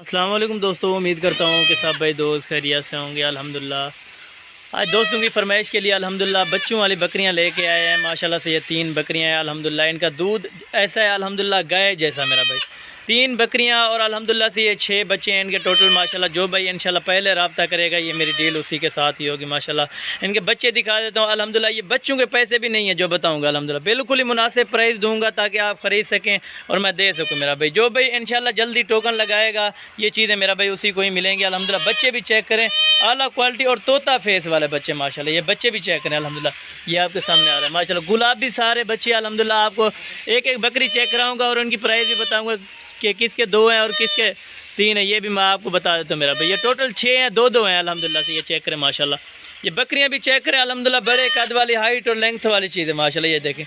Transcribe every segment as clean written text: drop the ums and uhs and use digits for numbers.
अस्सलाम वालेकुम दोस्तों, उम्मीद करता हूँ कि सब भाई दोस्त खैरियत से होंगे। अल्हम्दुलिल्लाह आज दोस्तों की फरमाइश के लिए अल्हम्दुलिल्लाह बच्चों वाली बकरियाँ लेके आए हैं। माशाल्लाह से ये 3 बकरियाँ हैं। अल्हम्दुलिल्लाह इनका दूध ऐसा है अल्हम्दुलिल्लाह गाय जैसा मेरा भाई। 3 बकरियाँ और अल्हम्दुलिल्लाह से ये 6 बच्चे हैं इनके टोटल। माशाल्लाह जो भाई इंशाल्लाह पहले रब्ता करेगा ये मेरी डील उसी के साथ ही होगी। माशाल्लाह इनके बच्चे दिखा देता हूँ। अल्हम्दुलिल्लाह ये बच्चों के पैसे भी नहीं है जो बताऊँगा। अल्हम्दुलिल्लाह बिल्कुल ही मुनासिब प्राइस दूँगा ताकि आप ख़रीद सकें और मैं दे सकूँ मेरा भाई। जो भाई इंशाल्लाह जल्दी टोकन लगाएगा ये चीज़ें मेरा भाई उसी को ही मिलेंगी। अल्हम्दुलिल्लाह बच्चे भी चेक करें, आला क्वालिटी और तोता फेस वाले बच्चे माशाल्लाह। ये बच्चे भी चेक करें अल्हम्दुलिल्लाह, ये आपके सामने आ रहा है माशाल्लाह। गुलाबी सारे बच्चे अल्हम्दुलिल्लाह। आपको एक एक बकरी चेक कराऊंगा और उनकी प्राइस भी बताऊंगा कि किसके 2 हैं और किसके 3 हैं, ये भी मैं आपको बता देता हूँ मेरा भाई। ये टोटल 6 हैं, 2 हैं अल्हम्दुलिल्लाह से। ये चेक करें माशाल्लाह। ये बकरियाँ भी चेक करें अल्हम्दुलिल्लाह, बड़े कद वाली हाइट और लेंथ वाली चीज़ है माशाल्लाह। ये देखें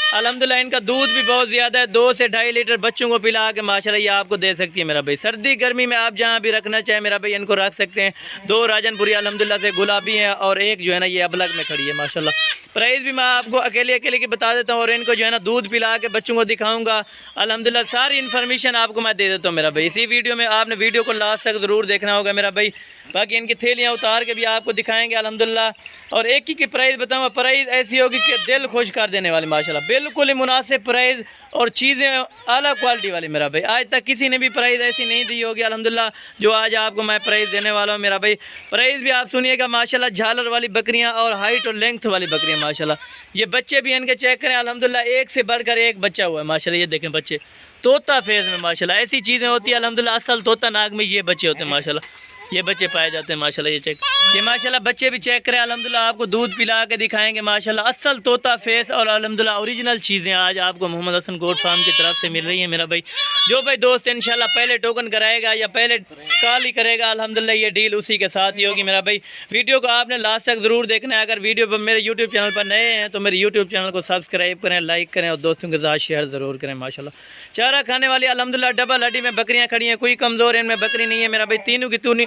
अल्हम्दुलिल्लाह इनका दूध भी बहुत ज़्यादा है, 2 से 2.5 लीटर बच्चों को पिला के माशाल्लाह ये आपको दे सकती है मेरा भाई। सर्दी गर्मी में आप जहाँ भी रखना चाहें मेरा भाई इनको रख सकते हैं। 2 राजनपुरी अल्हम्दुलिल्लाह से गुलाबी हैं और एक जो है ना ये अबलग में खड़ी है माशाल्लाह। प्राइस भी मैं आपको अकेले की बता देता हूँ और इनको जो है ना दूध पिला के बच्चों को दिखाऊंगा अल्हम्दुलिल्लाह। सारी इन्फॉर्मेशन आपको मैं दे देता हूँ मेरा भाई। इसी वीडियो में आपने वीडियो को लास्ट तक ज़रूर देखना होगा मेरा भाई। बाकी इनकी थैलियाँ उतार के भी आपको दिखाएंगे अल्हम्दुलिल्लाह। और एक ही की प्राइस बताऊँगा, प्राइस ऐसी होगी कि दिल खुश कर देने वाली माशाल्लाह। बिल्कुल ही मुनासिब प्राइस और चीज़ें आला क्वालिटी वाली मेरा भाई। आज तक किसी ने भी प्राइस ऐसी नहीं दी होगी अल्हम्दुलिल्लाह जो आज आपको मैं प्राइस देने वाला हूँ मेरा भाई। प्राइस भी आप सुनिएगा माशाल्लाह। झालर वाली बकरियाँ और हाइट और लेंथ वाली बकरियाँ माशाल्लाह। ये बच्चे भी इनके चेक करें अल्हम्दुलिल्लाह, एक से बढ़कर एक बच्चा हुआ है माशाल्लाह। ये देखें बच्चे तोता फेज में माशाल्लाह। ऐसी चीज़ें होती है अल्हम्दुलिल्लाह, असल तोता नाग में ये बच्चे होते हैं माशाल्लाह। ये बच्चे पाए जाते हैं माशाल्लाह। ये चेक, ये माशाल्लाह बच्चे भी चेक करें अल्हम्दुलिल्लाह। आपको दूध पिला के दिखाएंगे माशाल्लाह। असल तोता फेस और अल्हम्दुलिल्लाह ओरिजिनल चीज़ें आज आपको मोहम्मद हसन गोट फार्म की तरफ से मिल रही है मेरा भाई। जो भाई दोस्त इंशाल्लाह पहले टोकन कराएगा या पहले कॉल ही करेगा अल्हम्दुलिल्लाह ये डील उसी के साथ ही होगी मेरा भाई। वीडियो को आपने लास्ट तक ज़रूर देखना है। अगर वीडियो पर मेरे यूट्यूब चैनल पर नए हैं तो मेरे यूट्यूब चैनल को सब्सक्राइब करें, लाइक करें और दोस्तों के साथ शेयर ज़रूर करें माशाल्लाह। चारा खाने वाली अल्हम्दुलिल्लाह डबल हड्डी में बकरियाँ खड़ी हैं, कोई कमज़ोर इनमें बकरी नहीं है मेरा भाई। तीनों की तूनी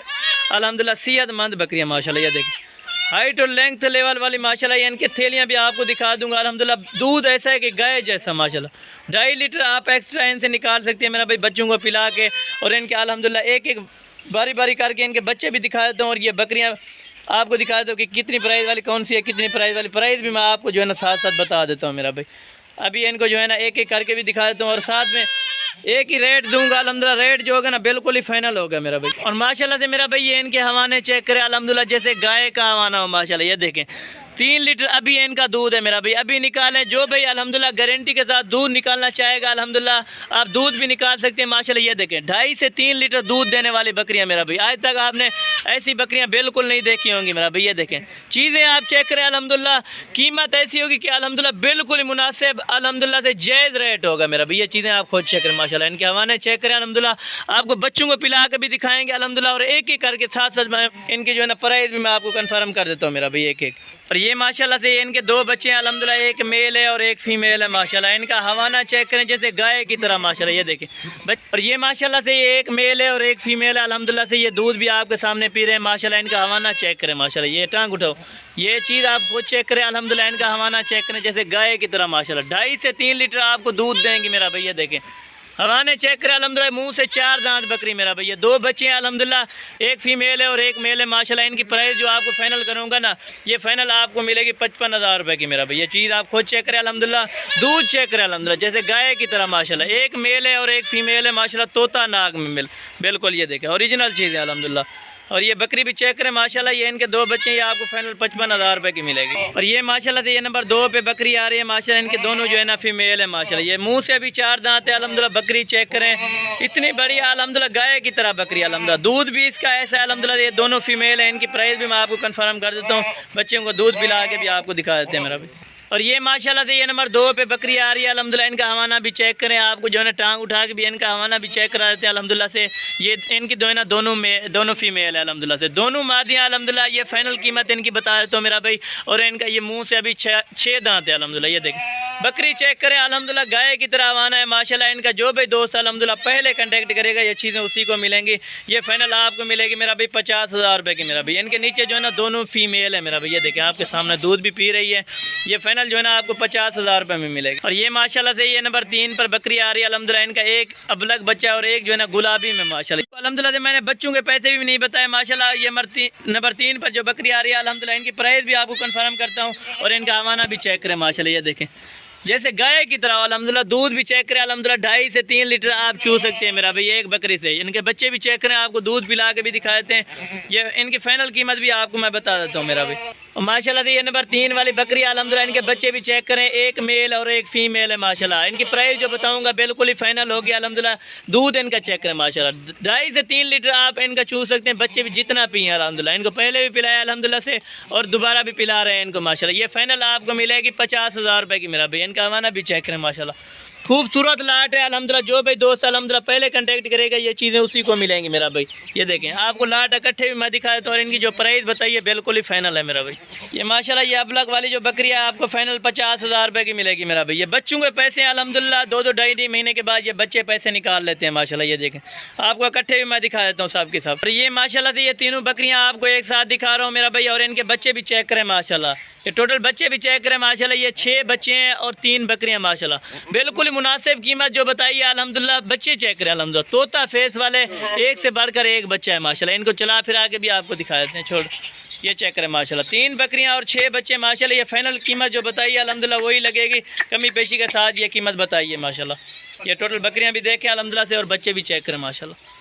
अल्हम्दुलिल्लाह सेहतमंद बकरियाँ माशाल्लाह। ये देखिए हाइट और लेंथ लेवल वाली माशाल्लाह। ये इनके थैलियाँ भी आपको दिखा दूंगा अल्हम्दुलिल्लाह। दूध ऐसा है कि गाय जैसा माशाल्लाह। 2.5 लीटर आप एक्स्ट्रा इनसे निकाल सकते हैं मेरा भाई बच्चों को पिला के। और इनके अल्हम्दुलिल्लाह एक एक बारी बारी करके इनके बच्चे भी दिखा देता हूँ और ये बकरियाँ आपको दिखा देता हूँ कि कितनी प्राइस वाली कौन सी है, कितनी प्राइस वाली। प्राइस भी मैं आपको जो है ना साथ साथ बता देता हूँ मेरा भाई। अभी इनको जो है ना एक एक करके भी दिखा देता हूँ और साथ में एक ही रेट दूंगा अल्हम्दुलिल्लाह। रेट जो होगा ना बिल्कुल ही फाइनल होगा मेरा भाई। और माशाल्लाह से मेरा भाई ये इनके हवाने चेक करें अल्हम्दुलिल्लाह, जैसे गाय का हवाना हो माशाल्लाह। ये देखें 3 लीटर अभी इनका दूध है मेरा भाई। अभी निकालें जो भाई अल्हम्दुलिल्लाह गारंटी के साथ दूध निकालना चाहेगा अल्हम्दुलिल्लाह आप दूध भी निकाल सकते हैं माशाल्लाह। ये देखें 2.5 से 3 लीटर दूध देने वाली बकरियां मेरा भाई। आज तक आपने ऐसी बकरियां बिल्कुल नहीं देखी होंगी मेरा भाई। ये देखें चीज़ें आप चेक करें अल्हम्दुलिल्लाह। कीमत ऐसी होगी कि अल्हम्दुलिल्लाह बिल्कुल ही मुनासिब अल्हम्दुलिल्लाह से जायज़ रेट होगा मेरा भाई। ये चीज़ें आप खुद चेक करें माशाल्लाह। इनके हवाने चेक करें अल्हम्दुलिल्लाह। आपको बच्चों को पिला के भी दिखाएंगे अल्हम्दुलिल्लाह। और एक एक करके साथ साथ मैं इनकी जो है ना प्राइस भी मैं आपको कन्फर्म कर देता हूँ मेरा भाई एक एक। और ये माशाल्लाह से इनके 2 बच्चे हैं अल्हम्दुलिल्लाह, एक मेल है और एक फीमेल है माशाल्लाह। इनका हवाना चेक करें जैसे गाय की तरह माशाल्लाह। ये देखें और ये माशाल्लाह से ये एक मेल है और एक फीमेल है अल्हम्दुलिल्लाह से। ये दूध भी आपके सामने पी रहे हैं माशाल्लाह। इनका हवाना चेक करें माशाल्लाह। ये टांग उठाओ, ये चीज़ आप खुद चेक करें अल्हम्दुलिल्लाह। इनका हवाना चेक करें जैसे गाय की तरह माशाल्लाह। 2.5 से 3 लीटर आपको दूध देंगे मेरा भाई। ये देखें हवाने चेक करें अल्हम्दुलिल्लाह। मुंह से 4 दांत बकरी मेरा भैया। 2 बच्चे हैं अल्हम्दुलिल्लाह, एक फीमेल है और एक मेल है माशाल्लाह। इनकी प्राइस जो आपको फाइनल करूंगा ना ये फाइनल आपको मिलेगी 55,000 रुपये की मेरा भैया। चीज़ आप खुद चेक करें अल्हम्दुलिल्लाह। दूध चेक करें अल्हम्दुलिल्लाह जैसे गाय की तरह माशाल्लाह। एक मेल है और एक फीमेल है माशाल्लाह, तोता नाग में मिल बिल्कुल। ये देखें ओरिजिनल चीज़ है अल्हम्दुलिल्लाह। और ये बकरी भी चेक करें माशाल्लाह। ये इनके 2 बच्चे ये आपको फाइनल 55,000 रुपये की मिलेगी। और ये माशाल्लाह से ये नंबर 2 पे बकरी आ रही है माशाल्लाह। इनके दोनों जो है ना फीमेल है माशाल्लाह। ये मुंह से अभी 4 दांत है अल्हम्दुलिल्लाह। बकरी चेक करें इतनी बड़ी अल्हम्दुलिल्लाह, गाय की तरह बकरी अल्हम्दुलिल्लाह। दूध भी इसका ऐसा है अल्हम्दुलिल्लाह। ये दोनों फीमेल है। इनकी प्राइस भी मैं आपको कन्फर्म कर देता हूँ। बच्चों को दूध पिला के भी आपको दिखा देते हैं मेरा भी। और ये माशाल्लाह से ये नंबर 2 पे बकरी आ रही है अल्हम्दुलिल्लाह। इनका हवाना भी चेक करें, आपको जो है ना टांग उठा के भी इनका हवाना भी चेक करा देते हैं अल्हम्दुलिल्लाह से। ये इनकी जो है ना दोनों फीमेल है अल्हम्दुलिल्लाह से, दोनों मादियाँ अल्हम्दुलिल्लाह। ये फाइनल कीमत इनकी बता देता हूँ मेरा भाई। और इनका ये मुँह से अभी 6 दांत है अल्हम्दुलिल्लाह। ये देखें बकरी चेक करें अल्हम्दुलिल्लाह, गाय की तरह हवाना है माशाल्लाह। इनका जो भाई दोस्त अल्हम्दुलिल्लाह पहले कॉन्टैक्ट करेगा ये चीज़ें उसी को मिलेंगी। ये फाइनल आपको मिलेगी मेरा भाई 50,000 रुपये की मेरा भाई। इनके नीचे जो है ना दोनों फीमेल है मेरा भाई। ये देखें आपके सामने दूध भी पी रही है। ये फाइनल फाइनल जो है ना आपको 50,000 रुपये में मिलेगा। और ये माशाल्लाह से ये नंबर 3 पर बकरी आ रही है अल्हम्दुलिल्लाह। इनका एक अबलग बच्चा और एक जो है ना गुलाबी में माशाल्लाह। अल्हम्दुलिल्लाह से मैंने बच्चों के पैसे भी नहीं बताए माशाल्लाह। ये नंबर 3 पर जो बकरी आ रही है अल्हम्दुलिल्लाह, इनकी प्राइस भी आपको कंफर्म करता हूँ और इनका हवाना भी चेक करें माशाल्लाह। ये देखें जैसे गाय की तरह अल्हम्दुलिल्लाह। दूध भी चेक करें अल्हम्दुलिल्लाह, 2.5 से 3 लीटर आप चू सकते हैं मेरा भाई एक बकरी से। इनके बच्चे भी चेक करें, आपको दूध पिला के भी दिखा देते हैं। ये इनकी फाइनल कीमत भी आपको मैं बता देता हूँ मेरा भाई। और माशाल्लाह से ये नंबर 3 वाली बकरी अल्हम्दुलिल्लाह, इनके बच्चे भी चेक करें, एक मेल और एक फीमेल है माशाल्लाह। इनकी प्राइस जो बताऊँगा बिल्कुल ही फाइनल होगी अल्हम्दुलिल्लाह। दूध इनका चेक करें माशाल्लाह, 2.5 से 3 लीटर आप इनका चू सकते हैं। बच्चे भी जितना पिए अल्हम्दुलिल्लाह। इनको पहले भी पिलाया अल्हम्दुलिल्लाह से और दोबारा भी पिला रहे हैं इनको माशाल्लाह। ये फाइनल आपको मिलेगी 50,000 रुपये की मेरा भाई। इनका हवाना भी चेक करें माशाल्लाह। खूबसूरत लाट है अल्हम्दुलिल्लाह। जो भाई दोस्त अल्हम्दुलिल्लाह पहले कांटेक्ट करेगा ये चीज़ें उसी को मिलेंगी मेरा भाई। ये देखें आपको लाट इकट्ठे भी मैं दिखा देता हूँ और इनकी जो प्राइस बताइए बिल्कुल ही फाइनल है मेरा भाई। ये माशाल्लाह ये अबलग वाली जो बकरी है आपको फाइनल 50,000 रुपये की मिलेगी मेरा भाई। ये बच्चों के पैसे अल्हम्दुलिल्लाह 2-2 2.5 महीने के बाद ये बच्चे पैसे निकाल लेते हैं माशाल्लाह। ये देखें आपको इकट्ठे भी मैं दिखा देता हूँ सब के सब। और ये माशाल्लाह से ये तीनों बकरियाँ आपको एक साथ दिखा रहा हूँ मेरा भाई। और इनके बच्चे भी चेक करें माशाल्लाह। ये टोटल बच्चे भी चेक करें माशाल्लाह। ये 6 बच्चे हैं और 3 बकरियाँ माशाल्लाह। बिल्कुल ही मुनासिब कीमत जो बताइए अल्हम्दुलिल्लाह। बच्चे चेक करें अल्हम्दुलिल्लाह, तोता फेस वाले, एक से बढ़कर एक बच्चा है माशाल्लाह। इनको चला फिरा के भी आपको दिखा देते हैं। छोड़ ये चेक करें माशाल्लाह, 3 बकरियां और 6 बच्चे माशाल्लाह। ये फाइनल कीमत जो बताइए अल्हम्दुलिल्लाह वही लगेगी, कमी पेशी के साथ ये कीमत बताइए माशाल्लाह। ये टोटल बकरियां भी देखें अल्हम्दुलिल्लाह से और बच्चे भी चेक करें माशाल्लाह।